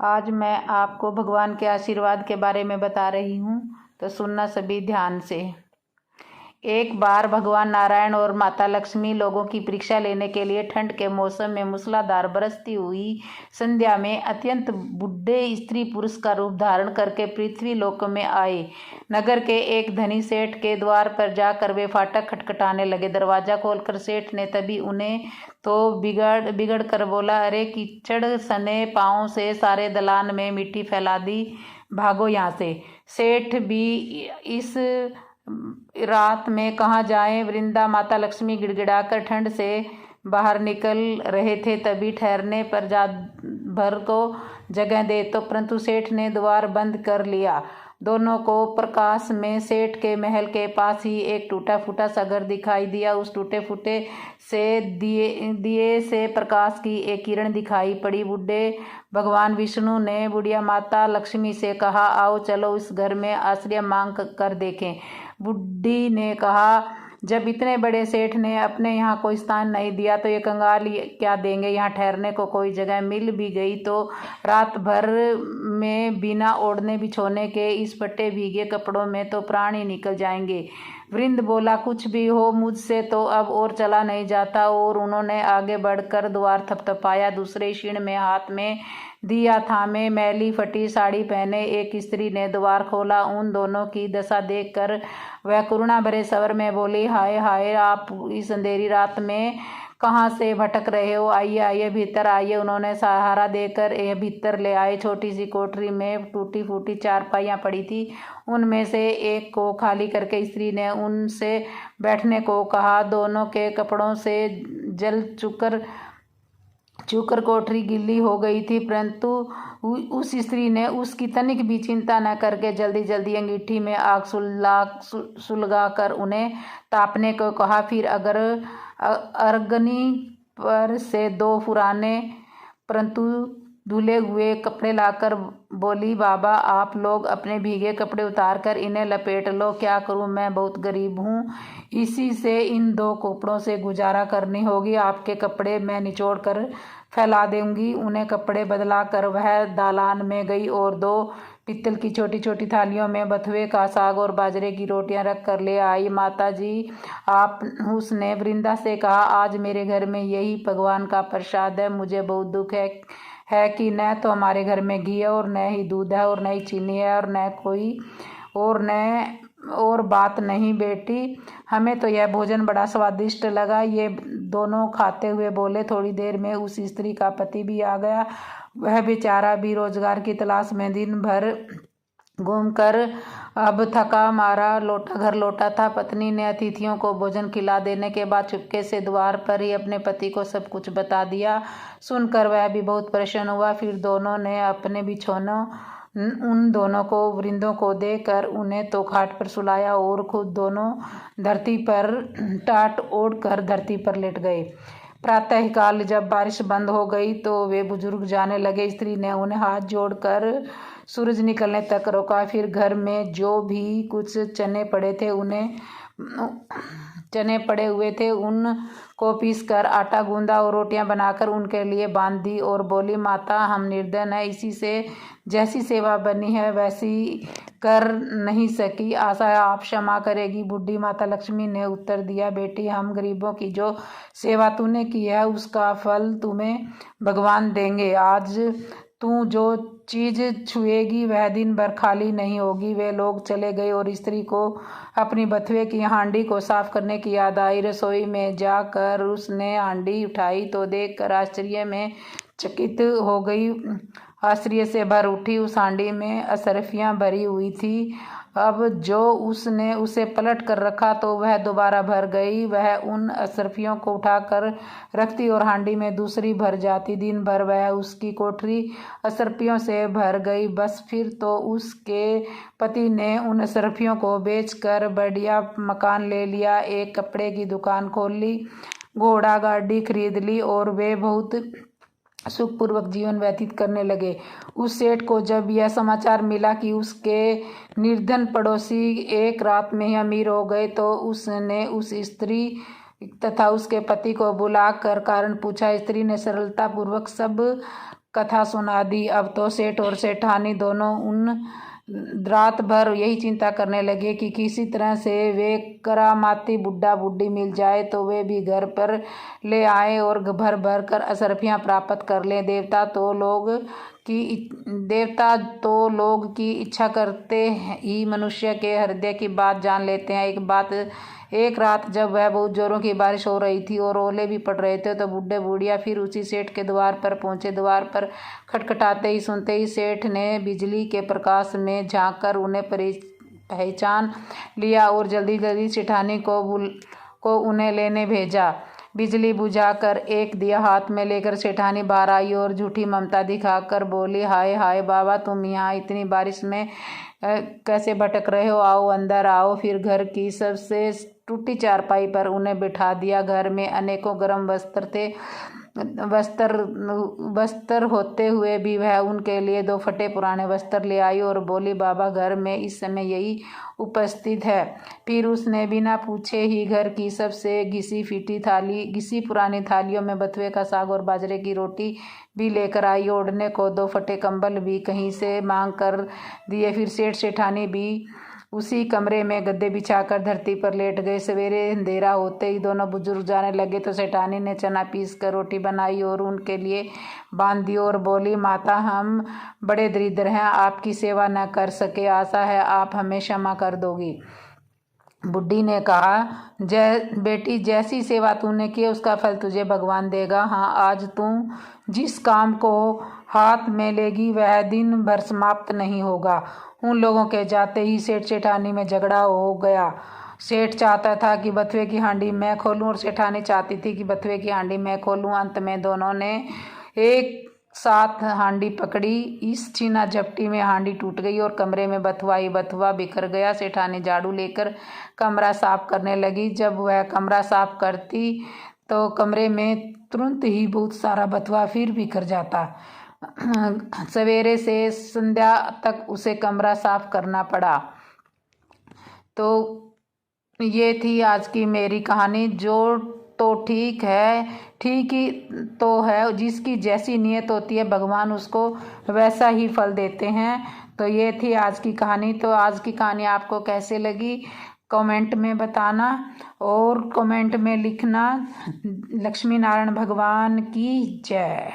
आज मैं आपको भगवान के आशीर्वाद के बारे में बता रही हूँ, तो सुनना सभी ध्यान से। एक बार भगवान नारायण और माता लक्ष्मी लोगों की परीक्षा लेने के लिए ठंड के मौसम में मूसलाधार बरसती हुई संध्या में अत्यंत बूढ़े स्त्री पुरुष का रूप धारण करके पृथ्वी लोक में आए। नगर के एक धनी सेठ के द्वार पर जाकर वे फाटक खटखटाने लगे। दरवाजा खोलकर सेठ ने तभी उन्हें तो बिगड़ कर बोला, अरे कीचड़ सने पाँव से सारे दलान में मिट्टी फैला दी, भागो यहाँ से। सेठ भी इस रात में कहाँ जाएं। वृंदा माता लक्ष्मी गिड़गिड़ाकर ठंड से बाहर निकल रहे थे, तभी ठहरने पर जात भर को जगह दे तो, परंतु सेठ ने द्वार बंद कर लिया। दोनों को प्रकाश में सेठ के महल के पास ही एक टूटा फूटा सा घर दिखाई दिया। उस टूटे फूटे से दिए से प्रकाश की एक किरण दिखाई पड़ी। बूढ़े भगवान विष्णु ने बुढ़िया माता लक्ष्मी से कहा, आओ चलो इस घर में आश्रय मांग कर देखें। बुढ़ी ने कहा, जब इतने बड़े सेठ ने अपने यहाँ कोई स्थान नहीं दिया तो ये कंगाल क्या देंगे। यहाँ ठहरने को कोई जगह मिल भी गई तो रात भर में बिना ओढ़ने बिछोने के इस फटे भीगे कपड़ों में तो प्राण ही निकल जाएंगे। वृंद बोला, कुछ भी हो, मुझसे तो अब और चला नहीं जाता। और उन्होंने आगे बढ़कर द्वार थपथपाया। दूसरे क्षण में हाथ में दिया थामे मैली फटी साड़ी पहने एक स्त्री ने द्वार खोला। उन दोनों की दशा देखकर वह करुणा भरे स्वर में बोली, हाय हाय, आप इस अंधेरी रात में कहाँ से भटक रहे हो, आइए आइए भीतर आइए। उन्होंने सहारा देकर यह भीतर ले आए। छोटी सी कोठरी में टूटी फूटी चारपाइयाँ पड़ी थी, उनमें से एक को खाली करके स्त्री ने उनसे बैठने को कहा। दोनों के कपड़ों से जल चुकर कोठरी गिल्ली हो गई थी, परंतु उस स्त्री ने उसकी तनिक भी चिंता न करके जल्दी जल्दी अंगीठी में आग सुलगा कर उन्हें तापने को कहा। फिर अगर अग्नि पर से 2 पुराने परंतु धुले हुए कपड़े लाकर बोली, बाबा आप लोग अपने भीगे कपड़े उतार कर इन्हें लपेट लो। क्या करूं, मैं बहुत गरीब हूं, इसी से इन 2 कपड़ों से गुजारा करनी होगी। आपके कपड़े मैं निचोड़ कर फैला दूंगी। उन्हें कपड़े बदला कर वह दालान में गई और 2 पित्तल की छोटी छोटी थालियों में बथुए का साग और बाजरे की रोटियां रख कर ले आई। माता जी आप, उसने वृंदा से कहा, आज मेरे घर में यही भगवान का प्रसाद है। मुझे बहुत दुख है कि न तो हमारे घर में घी है और न ही दूध है और न ही चीनी है और न कोई और बात नहीं बेटी, हमें तो यह भोजन बड़ा स्वादिष्ट लगा। ये दोनों खाते हुए बोले। थोड़ी देर में उस स्त्री का पति भी आ गया। वह बेचारा भी रोजगार की तलाश में दिन भर घूमकर अब थका मारा घर लौटा था। पत्नी ने अतिथियों को भोजन खिला देने के बाद चुपके से द्वार पर ही अपने पति को सब कुछ बता दिया। सुनकर वह भी बहुत प्रसन्न हुआ। फिर दोनों ने अपने बिछौनों उन दोनों को वृंदों को देकर उन्हें तो खाट पर सुलाया और खुद दोनों धरती पर टाट ओढ़ कर धरती पर लेट गए। प्रातःकाल जब बारिश बंद हो गई तो वे बुजुर्ग जाने लगे। स्त्री ने उन्हें हाथ जोड़कर सूरज निकलने तक रोका। फिर घर में जो भी कुछ चने पड़े हुए थे उनको पीस कर आटा गूंदा और रोटियां बनाकर उनके लिए बांध दी और बोली, माता हम निर्धन है, इसी से जैसी सेवा बनी है वैसी कर नहीं सकी, आशा है आप क्षमा करेगी। बूढ़ी माता लक्ष्मी ने उत्तर दिया, बेटी हम गरीबों की जो सेवा तूने की है उसका फल तुम्हें भगवान देंगे। आज तू जो चीज छुएगी वह दिन भर खाली नहीं होगी। वे लोग चले गए और स्त्री को अपनी बथुए की हांडी को साफ करने की याद आई। रसोई में जाकर उसने हांडी उठाई तो देखकर आश्चर्य में चकित हो गई। आश्चर्य से भर उठी। उस हांडी में असरफियां भरी हुई थी। अब जो उसने उसे पलट कर रखा तो वह दोबारा भर गई। वह उन असरफियों को उठाकर रखती और हांडी में दूसरी भर जाती। दिन भर वह उसकी कोठरी असरफियों से भर गई। बस फिर तो उसके पति ने उन असरफियों को बेचकर बढ़िया मकान ले लिया, एक कपड़े की दुकान खोल ली, घोड़ा गाड़ी खरीद ली और वे बहुत सुखपूर्वक जीवन व्यतीत करने लगे। उस सेठ को जब यह समाचार मिला कि उसके निर्धन पड़ोसी एक रात में ही अमीर हो गए तो उसने उस स्त्री तथा उसके पति को बुलाकर कारण पूछा। स्त्री ने सरलता पूर्वक सब कथा सुना दी। अब तो सेठ और सेठानी दोनों उन रात भर यही चिंता करने लगे कि किसी तरह से वे करामाती बुढ़ा बुढ़ी मिल जाए तो वे भी घर पर ले आए और भर भर कर अशर्फियाँ प्राप्त कर लें। देवता तो लोग की इच्छा करते ही मनुष्य के हृदय की बात जान लेते हैं। एक रात जब वह बहुत जोरों की बारिश हो रही थी और ओले भी पड़ रहे थे तो बूढ़े बूढ़िया फिर उसी सेठ के द्वार पर पहुंचे। द्वार पर खटखटाते ही सुनते ही सेठ ने बिजली के प्रकाश में झांककर उन्हें पहचान लिया और जल्दी जल्दी सेठानी को उन्हें लेने भेजा। बिजली बुझाकर एक दिया हाथ में लेकर सेठानी बाहर आई और झूठी ममता दिखाकर बोली, हाय हाय बाबा, तुम यहाँ इतनी बारिश में कैसे भटक रहे हो? आओ, अंदर आओ। फिर घर की सबसे टूटी चारपाई पर उन्हें बिठा दिया। घर में अनेकों गर्म वस्त्र थे। वस्त्र होते हुए भी वह उनके लिए 2 फटे पुराने वस्त्र ले आई और बोली, बाबा घर में इस समय यही उपस्थित है। फिर उसने बिना पूछे ही घर की सबसे घिसी पुरानी थालियों में बथुए का साग और बाजरे की रोटी भी लेकर आई। ओढ़ने को 2 फटे कंबल भी कहीं से मांग कर दिए। फिर सेठ सेठानी भी उसी कमरे में गद्दे बिछाकर धरती पर लेट गए। सवेरे अंधेरा होते ही दोनों बुजुर्ग जाने लगे तो सेठानी ने चना पीस कर रोटी बनाई और उनके लिए बांध दी और बोली, माता, हम बड़े दरिद्र हैं, आपकी सेवा न कर सके, आशा है आप हमें क्षमा कर दोगी। बुढ़ी ने कहा, बेटी, जैसी सेवा तूने की उसका फल तुझे भगवान देगा। हाँ, आज तू जिस काम को हाथ में लेगी वह दिन भर समाप्त नहीं होगा। उन लोगों के जाते ही सेठ सेठानी में झगड़ा हो गया। सेठ चाहता था कि बथुए की हांडी मैं खोलूं और सेठानी चाहती थी कि बथुए की हांडी मैं खोलूं। अंत में दोनों ने एक साथ हांडी पकड़ी। इस छीना झपटी में हांडी टूट गई और कमरे में बथुआ ही बथुआ बिखर गया। सेठानी झाड़ू लेकर कमरा साफ करने लगी। जब वह कमरा साफ करती तो कमरे में तुरंत ही बहुत सारा बथुआ फिर बिखर जाता। सवेरे से संध्या तक उसे कमरा साफ करना पड़ा। तो ये थी आज की मेरी कहानी। जो तो ठीक ही तो है, जिसकी जैसी नीयत होती है भगवान उसको वैसा ही फल देते हैं। तो ये थी आज की कहानी। तो आज की कहानी आपको कैसे लगी कमेंट में बताना और कमेंट में लिखना। लक्ष्मी नारायण भगवान की जय।